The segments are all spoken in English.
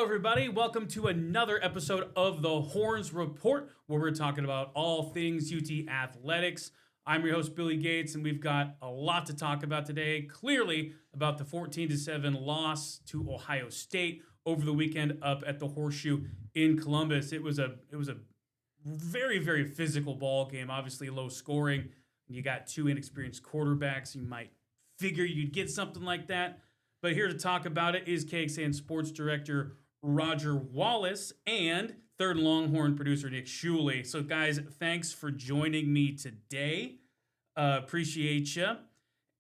Hello, everybody. Welcome to another episode of the Horns Report, where we're talking about all things UT athletics. I'm your host, Billy Gates, and we've got a lot to talk about today. Clearly, about the 14-7 loss to Ohio State over the weekend up at the Horseshoe in Columbus. It was a very, very physical ball game. Obviously, low scoring. You got two inexperienced quarterbacks. You might figure you'd get something like that. But here to talk about it is KXAN Sports Director Roger Wallace and Third Longhorn producer Nick Shuley. So, guys, thanks for joining me today. Appreciate you.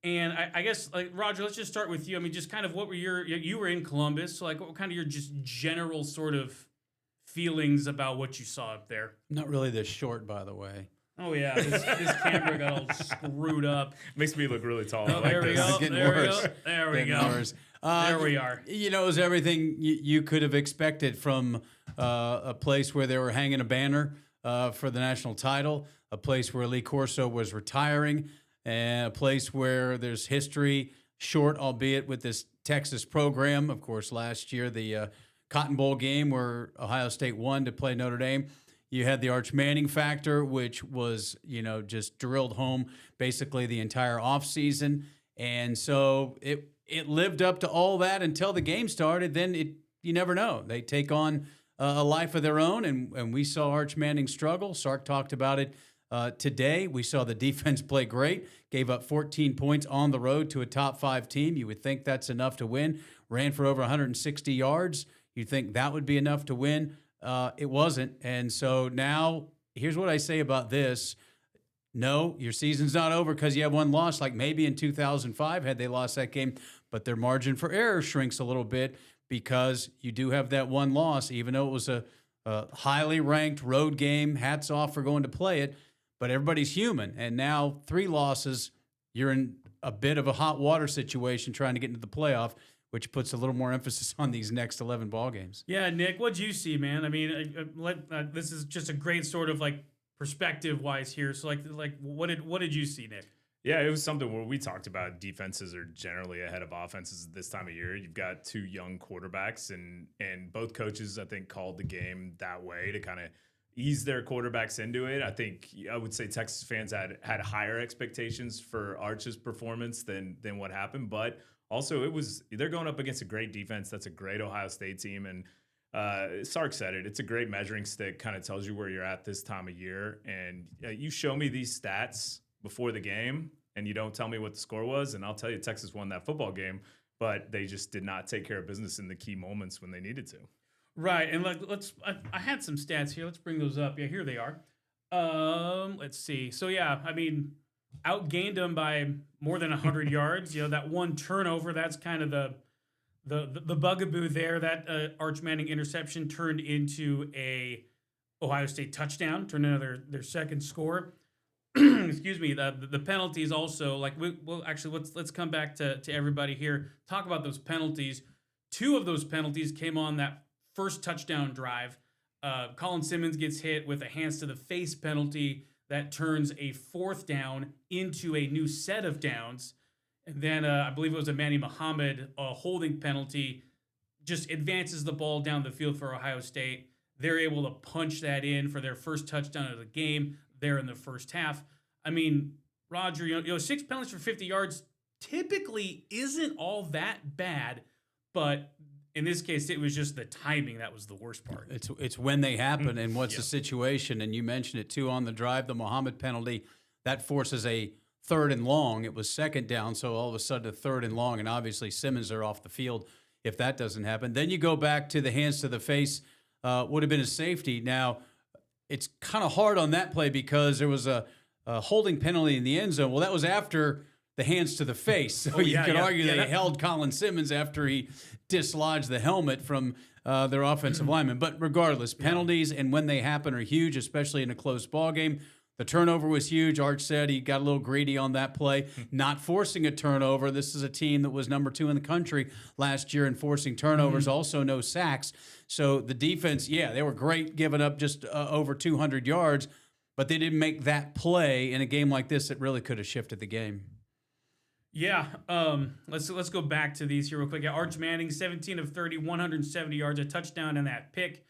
And I guess, like, Roger, let's just start with you. I mean, just kind of what were you were in Columbus, so, like, what were kind of your just general sort of feelings about what you saw up there? Not really this short, by the way. Oh, yeah, this camera got all screwed up. Makes me look really tall. Oh, there we go. There we go. There we are. You know, it was everything you could have expected from a place where they were hanging a banner for the national title, a place where Lee Corso was retiring, and a place where there's history, short albeit, with this Texas program. Of course, last year, the Cotton Bowl game where Ohio State won to play Notre Dame. You had the Arch Manning factor, which was, just drilled home basically the entire offseason. And so it lived up to all that until the game started. Then you never know. They take on a life of their own, and we saw Arch Manning struggle. Sark talked about it today. We saw the defense play great, gave up 14 points on the road to a top 5 team. You would think that's enough to win. Ran for over 160 yards. You'd think that would be enough to win. It wasn't. And so now here's what I say about this. No, your season's not over because you have one loss, like maybe in 2005 had they lost that game, but their margin for error shrinks a little bit because you do have that one loss, even though it was a highly ranked road game. Hats off for going to play it, but everybody's human. And now 3 losses, you're in a bit of a hot water situation trying to get into the playoff, which puts a little more emphasis on these next 11 ball games. Yeah, Nick, what'd you see, man? I mean, this is just a great sort of like perspective-wise here. So, like, what did you see, Nick? Yeah, it was something where we talked about defenses are generally ahead of offenses this time of year. You've got 2 young quarterbacks, and both coaches, I think, called the game that way to kind of ease their quarterbacks into it. I would say Texas fans had higher expectations for Arch's performance than what happened, but also, they're going up against a great defense. That's a great Ohio State team. And Sark said it. It's a great measuring stick, kind of tells you where you're at this time of year. And you show me these stats before the game, and you don't tell me what the score was, and I'll tell you Texas won that football game, but they just did not take care of business in the key moments when they needed to. Right, and I had some stats here. Let's bring those up. Yeah, here they are. Let's see. So, yeah, I mean, outgained them by more than 100 yards. That one turnover, that's kind of the bugaboo there. That Arch Manning interception turned into a Ohio State touchdown, turned into their second score. Excuse me. The penalties also, like, let's come back to everybody here. Talk about those penalties. 2 of those penalties came on that first touchdown drive. Colin Simmons gets hit with a hands to the face penalty that turns a 4th down into a new set of downs. And then I believe it was a Manny Muhammad holding penalty, just advances the ball down the field for Ohio State. They're able to punch that in for their first touchdown of the game there in the first half. I mean, Roger, 6 penalties for 50 yards typically isn't all that bad, but in this case, it was just the timing that was the worst part. It's when they happen and what's the situation. And you mentioned it, too, on the drive, the Muhammad penalty, that forces a 3rd and long. It was 2nd down, so all of a sudden a 3rd and long, and obviously Simmons are off the field if that doesn't happen. Then you go back to the hands to the face, would have been a safety. Now, it's kind of hard on that play because there was a holding penalty in the end zone. Well, that was after the hands to the face. So you could argue they held Colin Simmons after he dislodged the helmet from their offensive lineman. But regardless, penalties and when they happen are huge, especially in a close ball game. The turnover was huge. Arch said he got a little greedy on that play, not forcing a turnover. This is a team that was number 2 in the country last year in forcing turnovers, also no sacks. So the defense, they were great giving up just over 200 yards, but they didn't make that play in a game like this that really could have shifted the game. Yeah, let's go back to these here real quick. Yeah, Arch Manning, 17 of 30, 170 yards, a touchdown, and that pick.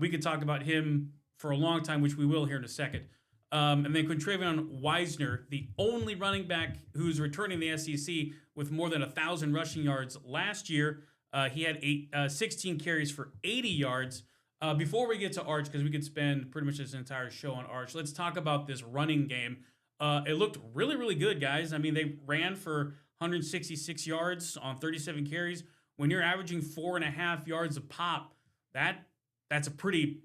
We could talk about him for a long time, which we will here in a second. And then Quintravion Wisner, the only running back who's returning the SEC with more than 1,000 rushing yards last year. He had 16 carries for 80 yards. Before we get to Arch, because we could spend pretty much this entire show on Arch, let's talk about this running game. It looked really, really good, guys. I mean, they ran for 166 yards on 37 carries. When you're averaging 4.5 yards a pop, that's a pretty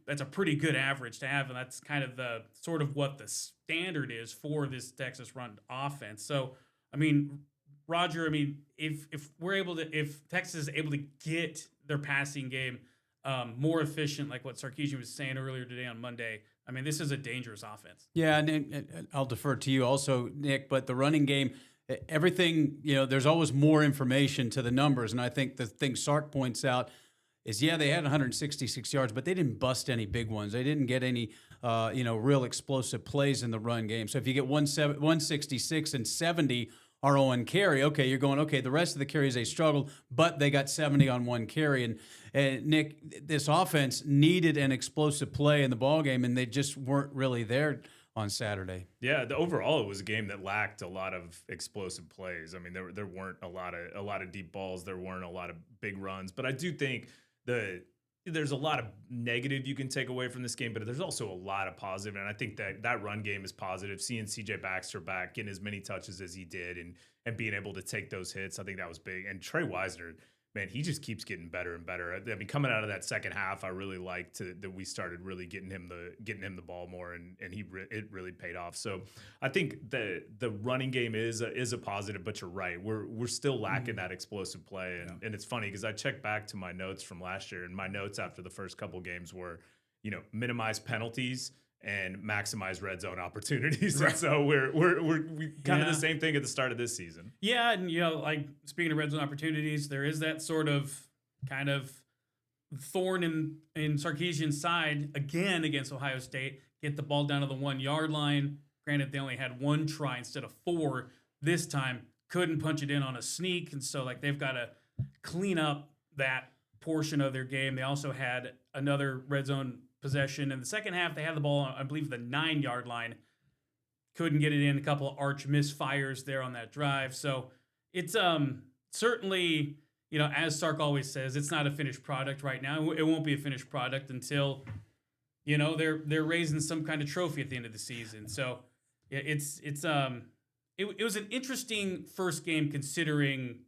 good average to have, and that's kind of the sort of what the standard is for this Texas run offense. So, I mean, Roger, I mean, if Texas is able to get their passing game more efficient, like what Sarkisian was saying earlier today on Monday, I mean, this is a dangerous offense. Yeah, and I'll defer to you also, Nick, but the running game, everything, there's always more information to the numbers, and I think the thing Sark points out is, yeah, they had 166 yards, but they didn't bust any big ones. They didn't get any, real explosive plays in the run game. So if you get 166 and 70 are on carry, okay, you're going, okay, the rest of the carries they struggled, but they got 70 on one carry. And Nick, this offense needed an explosive play in the ball game, and they just weren't really there on Saturday. Yeah, overall it was a game that lacked a lot of explosive plays. I mean, there weren't a lot of deep balls, there weren't a lot of big runs, but I do think there's a lot of negative you can take away from this game, but there's also a lot of positive, and I think that run game is positive. Seeing CJ Baxter back, getting as many touches as he did, and being able to take those hits, I think that was big. And Trey Wisner, man, he just keeps getting better and better. I mean, coming out of that second half, I really liked that we started really getting him the ball more, and it really paid off. So I think the running game is a positive, but you're right, we're still lacking that explosive play, and it's funny because I checked back to my notes from last year, and my notes after the first couple games were, minimize penalties and maximize red zone opportunities. Right. And so we kind of the same thing at the start of this season. Yeah, and like speaking of red zone opportunities, there is that sort of kind of thorn in Sarkisian's side again against Ohio State. Get the ball down to the 1 yard line. Granted, they only had one try instead of 4 this time. Couldn't punch it in on a sneak, and so they've got to clean up that portion of their game. They also had another red zone possession in the second half. They had the ball on, I believe, the 9 yard line. Couldn't get it in. A couple of Arch misfires there on that drive. So it's certainly, as Sark always says, it's not a finished product right now. It won't be a finished product until they're raising some kind of trophy at the end of the season. So it was an interesting first game considering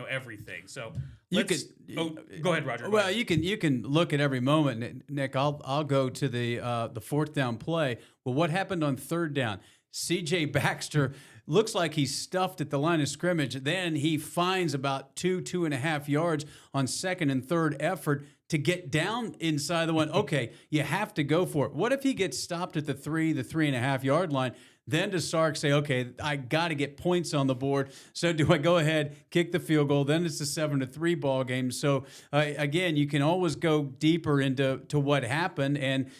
everything. So go ahead, Roger. Well, you can look at every moment, Nick. I'll go to the fourth down play. Well, what happened on third down? CJ Baxter looks like he's stuffed at the line of scrimmage. Then he finds about 2.5 yards on second and third effort to get down inside the one. Okay, you have to go for it. What if he gets stopped at the 3.5 yard line? Then does Sark say, okay, I got to get points on the board. So do I go ahead, kick the field goal? Then it's a 7-3 ball game. So again, you can always go deeper into what happened, and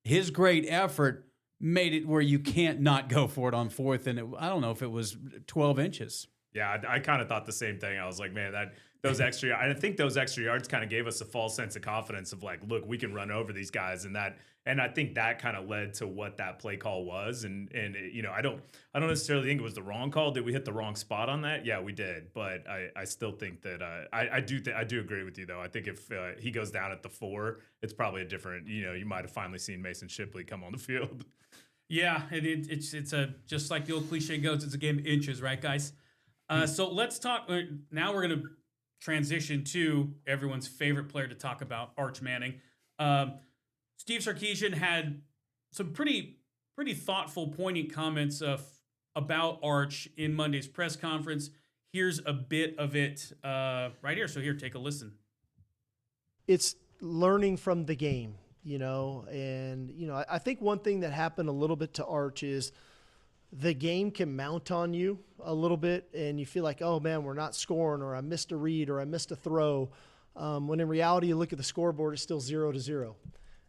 his great effort made it where you can't not go for it on fourth. And I don't know if it was 12 inches. Yeah, I kind of thought the same thing. I was like, man, I think those extra yards kind of gave us a false sense of confidence of like, look, we can run over these guys, and I think that kind of led to what that play call was. And I don't necessarily think it was the wrong call. Did we hit the wrong spot on that? Yeah, we did. But I still think that I do agree with you though. I think if he goes down at the 4, it's probably a different. You might have finally seen Mason Shipley come on the field. Yeah, it's just like the old cliche goes. It's a game of inches, right, guys? So let's talk. Now we're going to transition to everyone's favorite player to talk about, Arch Manning. Steve Sarkisian had some pretty thoughtful, poignant comments about Arch in Monday's press conference. Here's a bit of it right here. So here, take a listen. It's learning from the game, and I think one thing that happened a little bit to Arch is the game can mount on you a little bit, and you feel like, oh man, we're not scoring, or I missed a read, or I missed a throw. When in reality, you look at the scoreboard, it's still 0-0.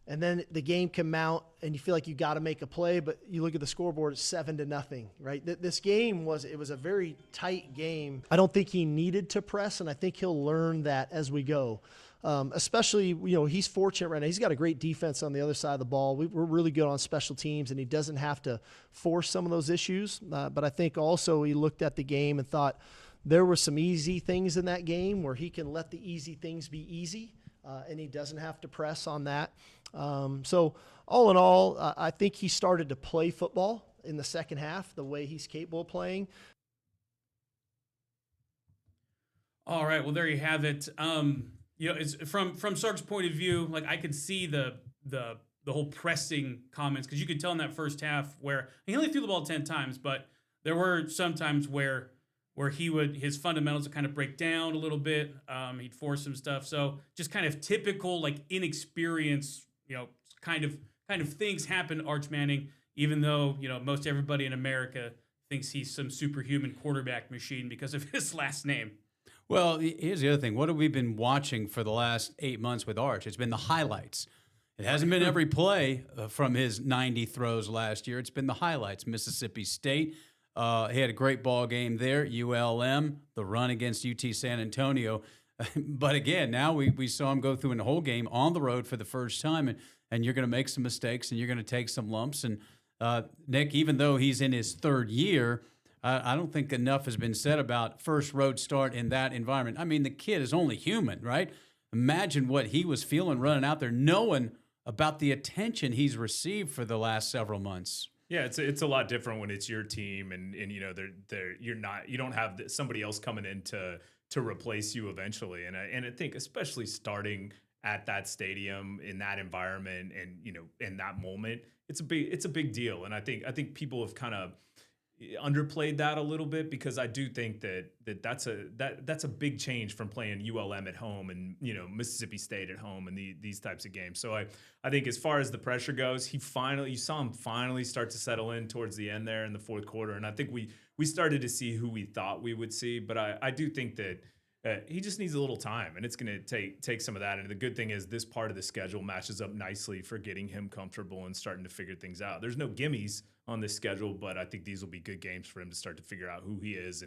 and then the game can mount and you feel like you got to make a play, but you look at the scoreboard, it's 7-0, right? This game was a very tight game. I don't think he needed to press, and I think he'll learn that as we go. Especially, he's fortunate right now. He's got a great defense on the other side of the ball. We're really good on special teams, and he doesn't have to force some of those issues. But I think also he looked at the game and thought there were some easy things in that game where he can let the easy things be easy, and he doesn't have to press on that. So all in all, I think he started to play football in the second half the way he's capable of playing. All right, well, there you have it. It's from Sark's point of view, like I could see the whole pressing comments, because you could tell in that first half where he only threw the ball 10 times, but there were some times where his fundamentals would kind of break down a little bit. He'd force some stuff, so just kind of typical like inexperience, kind of things happen to Arch Manning, even though most everybody in America thinks he's some superhuman quarterback machine because of his last name. Well, here's the other thing. What have we been watching for the last 8 months with Arch? It's been the highlights. It hasn't been every play from his 90 throws last year. It's been the highlights. Mississippi State, he had a great ball game there. ULM, the run against UT San Antonio. But again, now we saw him go through in the whole game on the road for the first time, and you're going to make some mistakes and you're going to take some lumps. And Nick, even though he's in his third year, I don't think enough has been said about first road start in that environment. I mean, the kid is only human, right? Imagine what he was feeling running out there, knowing about the attention he's received for the last several months. Yeah, it's a lot different when it's your team, and you don't have somebody else coming in to replace you eventually. And I think especially starting at that stadium in that environment and in that moment, it's a big deal. And I think people have kind of underplayed that a little bit, because I do think that's a big change from playing ULM at home and Mississippi State at home and these types of games. So I think as far as the pressure goes, you saw him finally start to settle in towards the end there in the fourth quarter, and I think we started to see who we thought we would see. But I do think that he just needs a little time, and it's going to take some of that. And the good thing is this part of the schedule matches up nicely for getting him comfortable and starting to figure things out. There's no gimmies on this schedule, but I think these will be good games for him to start to figure out who he is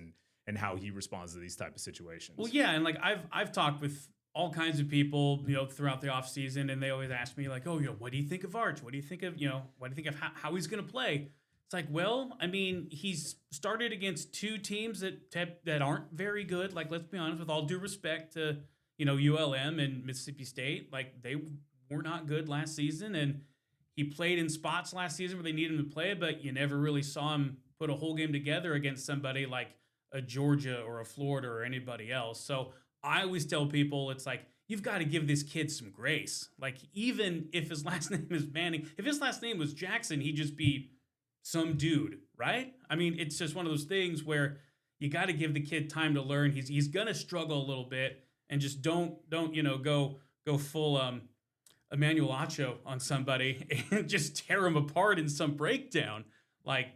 and how he responds to these type of situations. Well, yeah, and like I've talked with all kinds of people, throughout the offseason, and they always ask me like, oh, what do you think of Arch? What do you think of, what do you think of how he's going to play? It's like, well, I mean, he's started against two teams that aren't very good. Like, let's be honest, with all due respect to, ULM and Mississippi State, like they were not good last season, and he played in spots last season where they needed him to play, but you never really saw him put a whole game together against somebody like a Georgia or a Florida or anybody else. So I always tell people, it's like, you've got to give this kid some grace. Like, even if his last name is Manning, if his last name was Jackson, he'd just be some dude, right? I mean, it's just one of those things where you got to give the kid time to learn. He's going to struggle a little bit, and just don't go full Emmanuel Acho on somebody and just tear him apart in some breakdown. Like,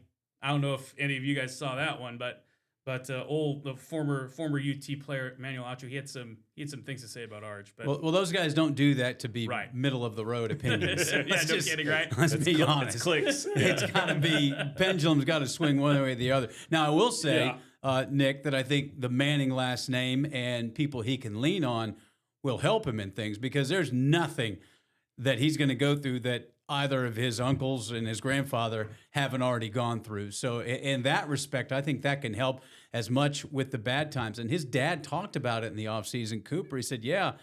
I don't know if any of you guys saw that one, but the former UT player Emmanuel Acho, he had some things to say about Arch. But well, those guys don't do that to be right. Middle of the road opinions. Yeah, no kidding, right? Let's be honest. It's clicks. It's got to be, pendulum's got to swing one way or the other. Now, I will say, Nick, that I think the Manning last name and people he can lean on will help him in things, because there's nothing that he's going to go through that either of his uncles and his grandfather haven't already gone through. So in that respect, I think that can help as much with the bad times. And his dad talked about it in the offseason, Cooper. He said, yeah,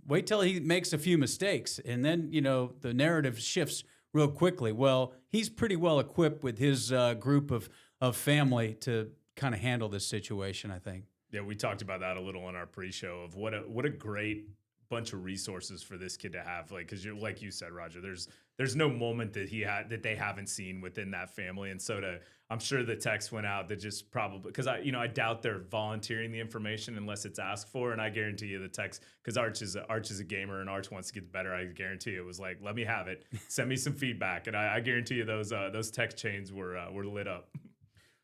wait till he makes a few mistakes, and then, the narrative shifts real quickly. Well, he's pretty well equipped with his group of family to kind of handle this situation, I think. Yeah, we talked about that a little on our pre-show of what a great bunch of resources for this kid to have, because you're, like you said, Roger, there's no moment that they haven't seen within that family. And so I'm sure the text went out that just probably, because I doubt they're volunteering the information unless it's asked for, and I guarantee you the text, because Arch is a gamer and Arch wants to get better, I guarantee it was like, let me have it, send me some feedback, and I guarantee you those text chains were lit up.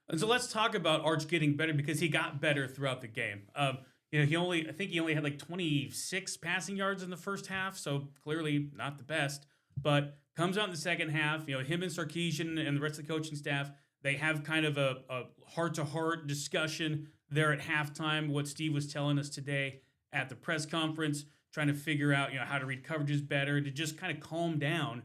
And so let's talk about Arch getting better, because he got better throughout the game. I think he only had like 26 passing yards in the first half, so clearly not the best. but comes out in the second half. Him and Sarkisian and the rest of the coaching staff, they have kind of a heart-to-heart discussion there at halftime. What Steve was telling us today at the press conference, trying to figure out how to read coverages better, to just kind of calm down.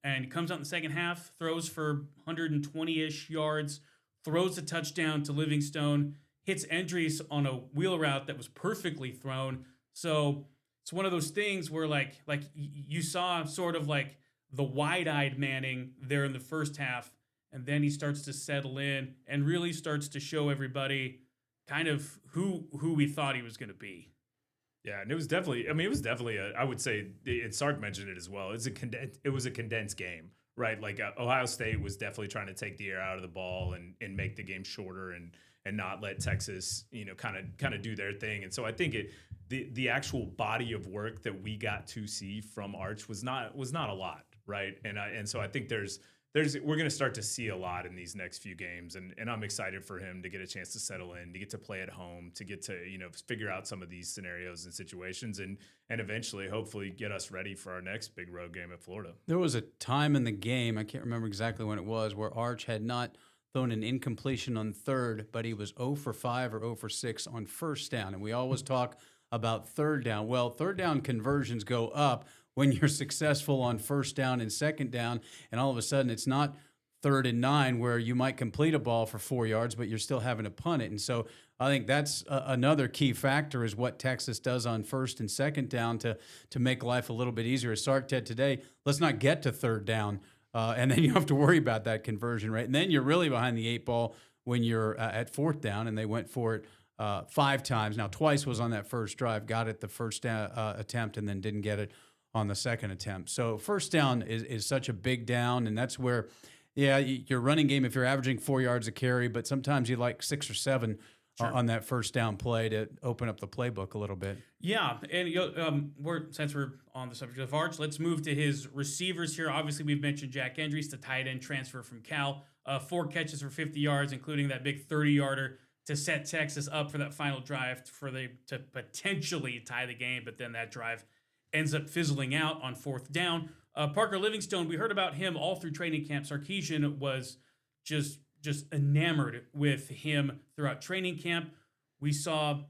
And he comes out in the second half, throws for 120-ish yards, throws a touchdown to Livingstone, hits Endries on a wheel route that was perfectly thrown. So it's one of those things where like you saw sort of like the wide-eyed Manning there in the first half, and then he starts to settle in and really starts to show everybody kind of who we thought he was going to be. Yeah, and it was definitely. I would say, and Sark mentioned it as well. It was a condensed game, right? Like Ohio State was definitely trying to take the air out of the ball and make the game shorter and not let Texas, kind of do their thing. And so I think the actual body of work that we got to see from Arch was not a lot, right? And so I think we're going to start to see a lot in these next few games, and I'm excited for him to get a chance to settle in, to get to play at home, to get to figure out some of these scenarios and situations, and eventually, hopefully, get us ready for our next big road game at Florida. There was a time in the game, I can't remember exactly when it was, where Arch had not thrown an incompletion on third, but he was 0 for 5 or 0 for 6 on first down, and we always talk about third down. Well, third down conversions go up when you're successful on first down and second down, and all of a sudden it's not 3rd and 9 where you might complete a ball for 4 yards, but you're still having to punt it. And so I think that's another key factor is what Texas does on first and second down to make life a little bit easier. As Sark said today, let's not get to third down, and then you have to worry about that conversion rate. And then you're really behind the 8 ball when you're at fourth down, and they went for it 5 times. Now, twice was on that first drive, got it the first attempt, and then didn't get it on the second attempt. So first down is such a big down, and that's where, your running game, if you're averaging 4 yards a carry, but sometimes you like 6 or 7 on that first down play to open up the playbook a little bit. Yeah, and since we're on the subject of Arch, let's move to his receivers here. Obviously, we've mentioned Jack Endries, the tight end transfer from Cal. 4 catches for 50 yards, including that big 30-yarder to set Texas up for that final drive to potentially tie the game, but then that drive ends up fizzling out on fourth down. Parker Livingstone, we heard about him all through training camp. Sarkisian was just enamored with him throughout training camp. We saw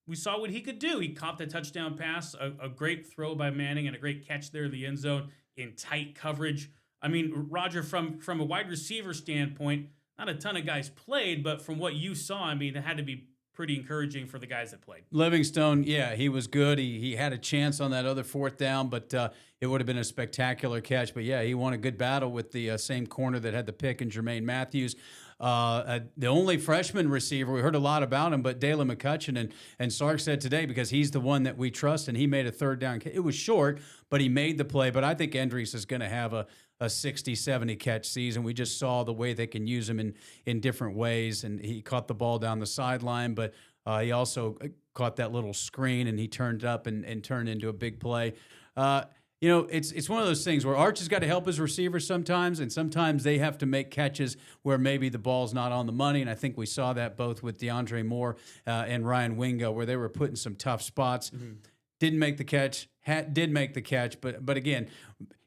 what he could do. He caught the touchdown pass, a great throw by Manning, and a great catch there in the end zone in tight coverage. I mean, Roger, from a wide receiver standpoint, not a ton of guys played, but from what you saw, I mean, it had to be pretty encouraging for the guys that played. Livingstone, he was good. He had a chance on that other fourth down, but it would have been a spectacular catch. But, he won a good battle with the same corner that had the pick in Jermaine Matthews. The only freshman receiver, we heard a lot about him, but Dalen McCutcheon, and Sark said today, because he's the one that we trust, and he made a third down. It was short, but he made the play. But I think Endries is going to have a 60, 70 catch season. We just saw the way they can use him in different ways, and he caught the ball down the sideline, but he also caught that little screen, and he turned up and turned into a big play. It's one of those things where Arch has got to help his receivers sometimes, and sometimes they have to make catches where maybe the ball's not on the money, and I think we saw that both with DeAndre Moore and Ryan Wingo, where they were put in some tough spots. Mm-hmm. Didn't make the catch, did make the catch, but again,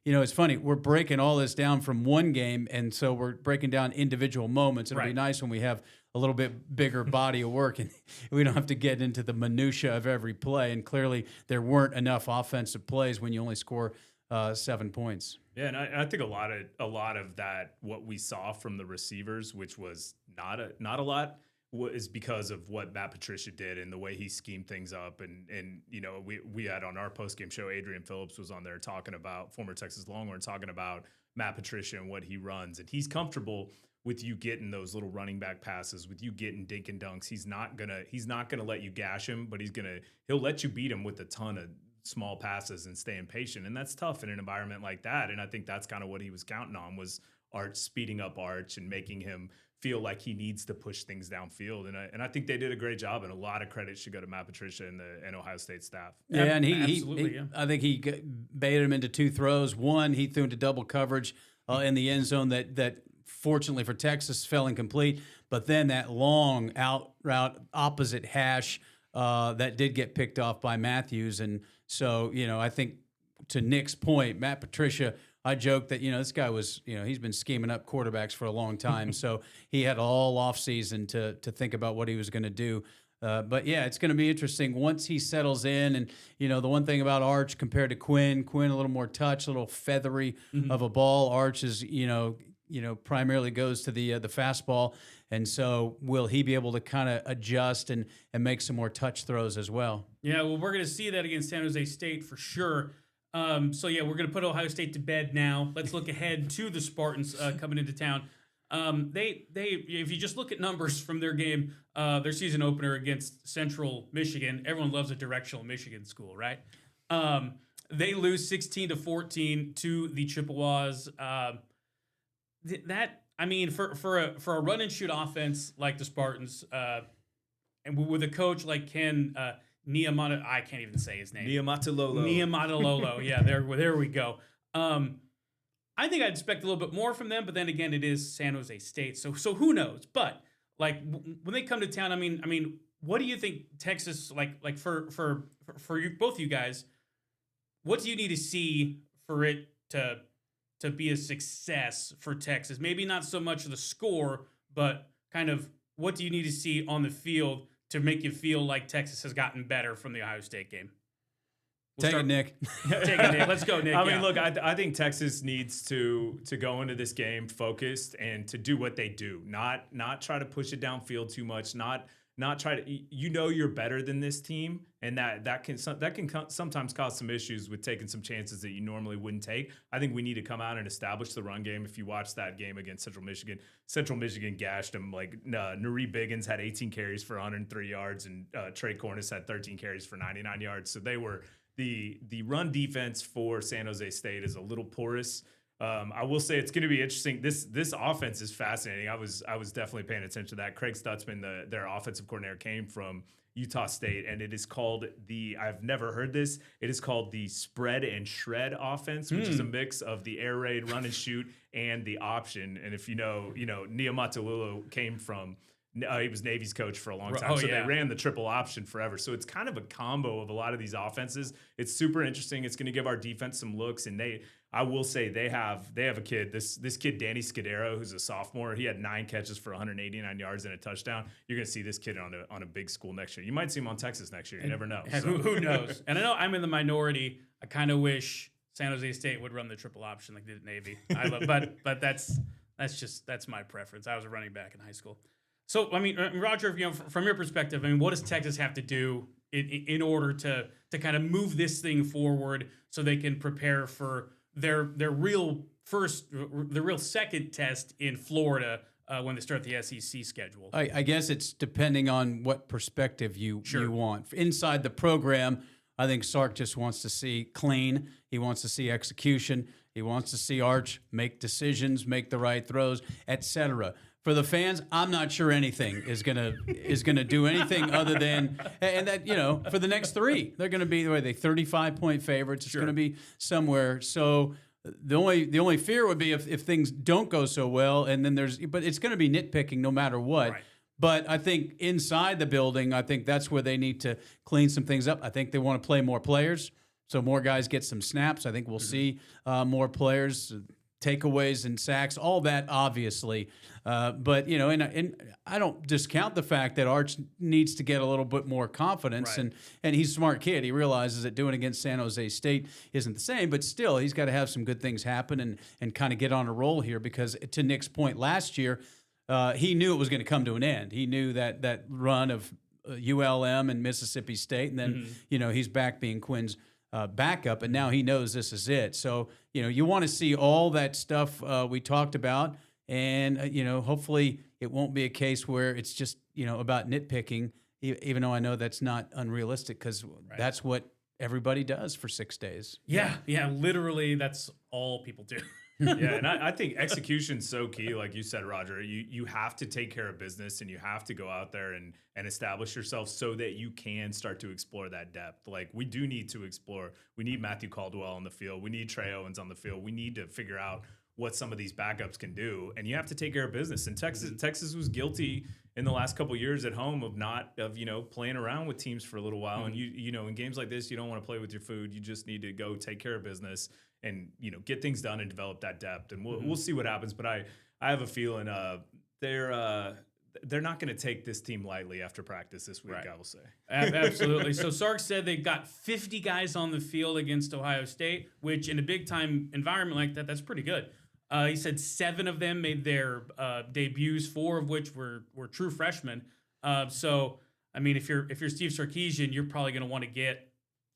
it's funny. We're breaking all this down from one game, and so we're breaking down individual moments. It'll be nice when we have a little bit bigger body of work, and we don't have to get into the minutia of every play. And clearly, there weren't enough offensive plays when you only score 7 points. Yeah, and I think a lot of that, what we saw from the receivers, which was not a lot, is because of what Matt Patricia did and the way he schemed things up. And we had on our postgame show, Adrian Phillips was on there former Texas Longhorn, talking about Matt Patricia and what he runs. And he's comfortable with you getting those little running back passes, with you getting dink and dunks. He's not gonna let you gash him, but he'll let you beat him with a ton of small passes and staying patient. And that's tough in an environment like that. And I think that's kind of what he was counting on, was Arch, speeding up Arch and making him feel like he needs to push things downfield. And I think they did a great job, and a lot of credit should go to Matt Patricia and Ohio State staff. Yeah, and he I think he baited him into 2 throws. One, he threw into double coverage in the end zone that fortunately for Texas fell incomplete. But then that long out route opposite hash that did get picked off by Matthews. And so, I think to Nick's point, Matt Patricia I joked that, this guy was, he's been scheming up quarterbacks for a long time. So he had all off season to think about what he was going to do. But yeah, it's going to be interesting once he settles in. And, the one thing about Arch compared to Quinn a little more touch, a little feathery of a ball. Arch is, primarily goes to the fastball. And so will he be able to kind of adjust and make some more touch throws as well? Yeah, well, we're going to see that against San Jose State for sure. So yeah, we're going to put Ohio State to bed now. Let's look ahead to the Spartans coming into town. They if you just look at numbers from their game, their season opener against Central Michigan, everyone loves a directional Michigan school, right? They lose 16-14 to the Chippewas. For a run and shoot offense like the Spartans, and with a coach like Ken Niamata, I can't even say his name. Niamatalolo. Yeah, there we go. I think I'd expect a little bit more from them, but then again, it is San Jose State, so who knows? But when they come to town, I mean, what do you think Texas for you, both you guys? What do you need to see for it to be a success for Texas? Maybe not so much the score, but kind of what do you need to see on the field to make you feel like Texas has gotten better from the Ohio State game? Take it, Nick. Take it, Nick. Let's go, Nick. I mean, look, I think Texas needs to go into this game focused and to do what they do, not try to push it downfield too much, not try to. You're better than this team, and that can sometimes cause some issues with taking some chances that you normally wouldn't take. I think we need to come out and establish the run game. If you watch that game against Central Michigan gashed them. Nuri Biggins had 18 carries for 103 yards, and Trey Cornish had 13 carries for 99 yards. So they were. The run defense for San Jose State is a little porous. I will say it's going to be interesting. This offense is fascinating. I was definitely paying attention to that. Craig Stutzman, their offensive coordinator, came from Utah State, and it is called I've never heard this. It is called the spread and shred offense, which is a mix of the air raid, run and shoot, and the option. And if Niamatalolo came from. He was Navy's coach for a long time, They ran the triple option forever. So it's kind of a combo of a lot of these offenses. It's super interesting. It's going to give our defense some looks, and I will say they have a kid. This kid Danny Scudero, who's a sophomore. He had 9 catches for 189 yards and a touchdown. You're going to see this kid on a big school next year. You might see him on Texas next year. You never know. So. Who knows? And I know I'm in the minority. I kind of wish San Jose State would run the triple option like they did Navy. But that's my preference. I was a running back in high school. So, I mean, Roger, from your perspective, what does Texas have to do in order to kind of move this thing forward so they can prepare for their real second test in Florida when they start the SEC schedule? I guess it's depending on what perspective you want. Inside the program, I think Sark just wants to see clean. He wants to see execution. He wants to see Arch make decisions, make the right throws, etc. For the fans, I'm not sure anything is gonna do anything other than, and that for the next 3, they're gonna be 35-point favorites. It's gonna be somewhere. So the only fear would be if things don't go so well, and then but it's gonna be nitpicking no matter what. Right. But I think inside the building, I think that's where they need to clean some things up. I think they want to play more players, so more guys get some snaps. I think we'll see more players. Takeaways and sacks, all that obviously, but and I don't discount the fact that Arch needs to get a little bit more confidence, and he's a smart kid. He realizes that doing against San Jose State isn't the same, but still he's got to have some good things happen and kind of get on a roll here, because to Nick's point last year, he knew it was going to come to an end. He knew that run of ULM and Mississippi State, and then he's back being Quinn's backup, and now he knows this is it. So, you want to see all that stuff we talked about, and, hopefully it won't be a case where it's just, about nitpicking, even though I know that's not unrealistic, because that's what everybody does for 6 days. Yeah, literally that's all people do. Yeah, and I think execution's so key, like you said, Roger. You have to take care of business, and you have to go out there and establish yourself so that you can start to explore that depth. Like, we do need to explore. We need Matthew Caldwell on the field. We need Trey Owens on the field. We need to figure out what some of these backups can do, and you have to take care of business. And Texas was guilty in the last couple of years at home of playing around with teams for a little while. And in games like this, you don't want to play with your food. You just need to go take care of business get things done and develop that depth. And we'll see what happens. But I have a feeling they're not going to take this team lightly after practice this week, I will say. Absolutely. So Sark said they got 50 guys on the field against Ohio State, which in a big-time environment like that, that's pretty good. He said 7 of them made their debuts, 4 of which were true freshmen. So, I mean, if you're Steve Sarkisian, you're probably going to want to get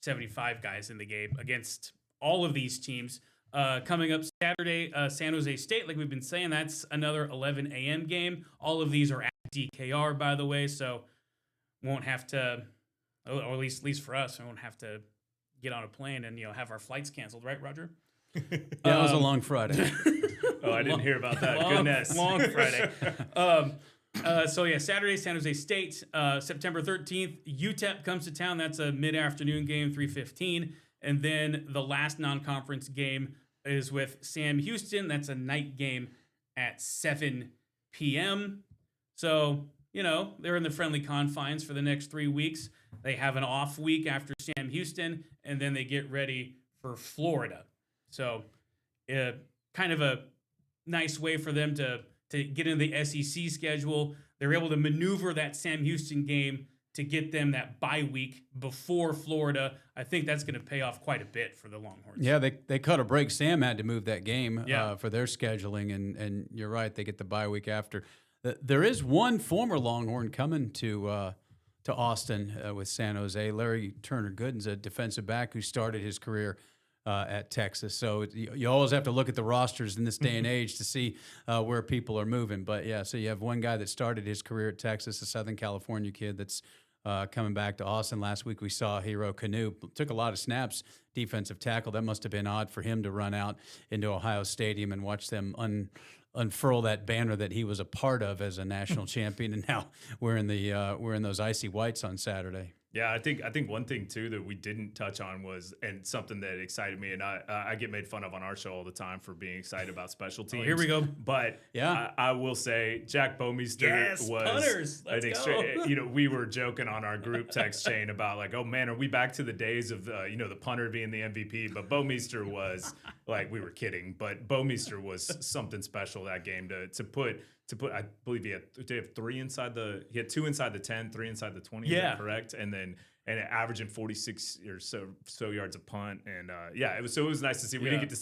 75 guys in the game against all of these teams. Coming up Saturday, San Jose State, like we've been saying, that's another 11 a.m. game. All of these are at DKR, by the way, so won't have to, or at least for us, we won't have to get on a plane and have our flights canceled, right, Roger? Yeah, it was a long Friday. Oh, I didn't hear about that. Goodness. Long Friday. So yeah, Saturday, San Jose State, September 13th. UTEP comes to town. That's a mid-afternoon game, 3:15. And then the last non-conference game is with Sam Houston. That's a night game at 7 p.m. So, they're in the friendly confines for the next 3 weeks. They have an off week after Sam Houston, and then they get ready for Florida. So, kind of a nice way for them to get into the SEC schedule. They're able to maneuver that Sam Houston game to get them that bye week before Florida. I think that's going to pay off quite a bit for the Longhorns. Yeah, they cut a break. Sam had to move that game for their scheduling, and you're right, they get the bye week after. There is one former Longhorn coming to Austin with San Jose. Larry Turner-Gooden's a defensive back who started his career at Texas. So you always have to look at the rosters in this day and age to see where people are moving. But, yeah, so you have one guy that started his career at Texas, a Southern California kid that's coming back to Austin. Last week we saw Hero Canoe. Took a lot of snaps, defensive tackle. That must have been odd for him to run out into Ohio Stadium and watch them unfurl that banner that he was a part of as a national champion. And now we're in those icy whites on Saturday. Yeah, I think one thing too that we didn't touch on was, and something that excited me, and I get made fun of on our show all the time for being excited about special teams. Here we go. But yeah, I will say Jack Bomeister was punters. Let's go. We were joking on our group text chain about like, oh man, are we back to the days of the punter being the MVP? But Bomeister was like, we were kidding, but Bomeister was something special that game to put. I believe he had 3 inside the. He had 2 inside the 10, 3 inside the 20. Yeah, is that correct. And averaging 46 or so yards a punt. And it was nice to see. We didn't get to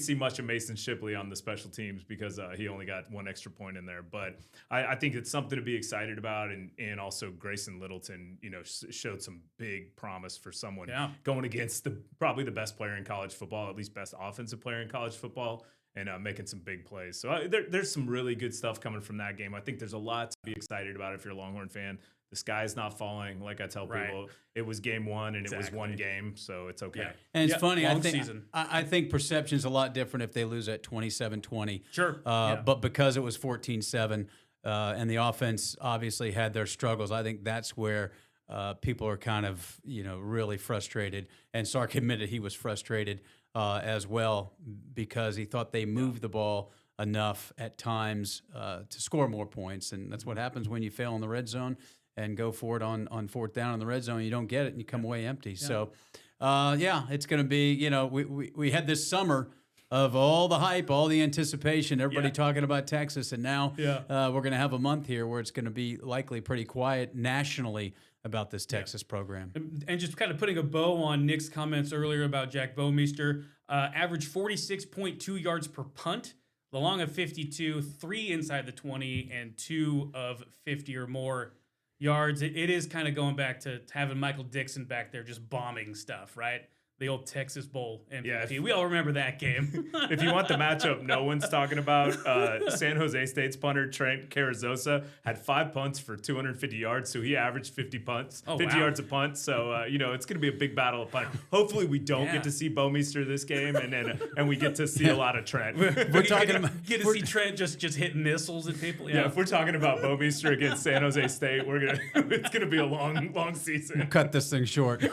see much of Mason Shipley on the special teams because he only got 1 extra point in there. But I think it's something to be excited about. And also Grayson Littleton, showed some big promise for someone going against probably the best player in college football, at least best offensive player in college football. And making some big plays. So there's some really good stuff coming from that game. I think there's a lot to be excited about if you're a Longhorn fan. The sky is not falling. Like I tell people, it was game 1 and it was one game, so it's okay. Yeah. And it's funny, season. I think perception's a lot different if they lose at 27-20. Sure. But because it was 14-7 and the offense obviously had their struggles, I think that's where people are kind of, really frustrated. And Sark admitted he was frustrated as well because he thought they moved the ball enough at times to score more points. And that's what happens when you fail in the red zone and go for it on 4th down in the red zone. You don't get it and you come away empty. Yeah. So, it's going to be, we had this summer of all the hype, all the anticipation, everybody talking about Texas. And now we're going to have a month here where it's going to be likely pretty quiet nationally about this Texas program. And just kind of putting a bow on Nick's comments earlier about Jack Bomeister, averaged 46.2 yards per punt, the long of 52, 3 inside the 20, and 2 of 50 or more yards. It is kind of going back to having Michael Dixon back there just bombing stuff, right? The old Texas Bowl MVP. Yeah, we all remember that game. If you want the matchup no one's talking about, San Jose State's punter Trent Carrizosa had 5 punts for 250 yards, so he averaged 50 yards a punt. So it's going to be a big battle of punt. Hopefully, we don't get to see Bomeister this game, and we get to see a lot a Trent. We're talking about get to see Trent just hitting missiles at people. Yeah, if we're talking about Bomeister against San Jose State, it's gonna be a long season. We'll cut this thing short.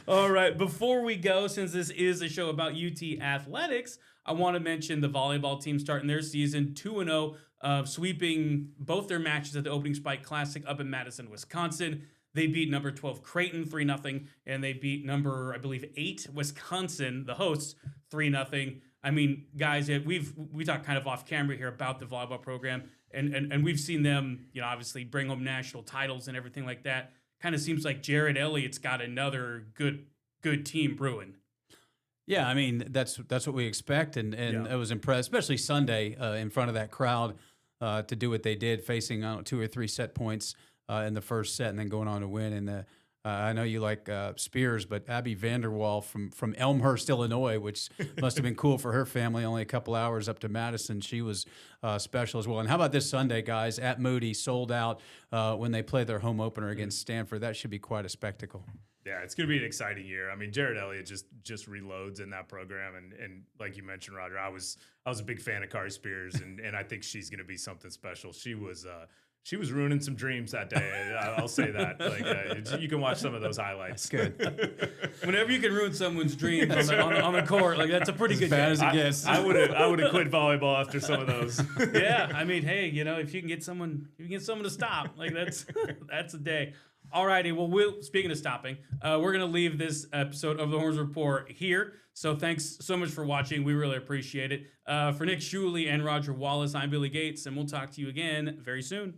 All right, before we go, since this is a show about UT athletics, I want to mention the volleyball team starting their season 2-0, sweeping both their matches at the Opening Spike Classic up in Madison, Wisconsin. They beat number 12 Creighton 3-0, and they beat number, I believe, 8 Wisconsin, the hosts, 3-0. I mean, guys, we talked kind of off camera here about the volleyball program, and we've seen them, obviously bring home national titles and everything like that. Kind of seems like Jared Elliott's got another good team brewing. Yeah, I mean that's what we expect, and I was impressed, especially Sunday in front of that crowd to do what they did, facing 2 or 3 set points in the first set, and then going on to win. And I know you like Spears, but Abby Vanderwall from Elmhurst, Illinois, which must have been cool for her family, only a couple hours up to Madison. She was special as well. And how about this Sunday, guys, at Moody, sold out when they play their home opener against Stanford. That should be quite a spectacle. Yeah, it's going to be an exciting year. I mean, Jared Elliott just reloads in that program, and like you mentioned, Roger, I was a big fan of Kari Spears, and I think she's going to be something special. She was ruining some dreams that day. I'll say that. Like you can watch some of those highlights. Good. Whenever you can ruin someone's dreams on the court, like that's a pretty good. Bad as it gets. I would have quit volleyball after some of those. Yeah, I mean, hey, if you can get someone to stop, like that's a day. Alrighty, well, speaking of stopping, we're going to leave this episode of the Horns Report here. So thanks so much for watching. We really appreciate it. For Nick Shuley and Roger Wallace, I'm Billy Gates, and we'll talk to you again very soon.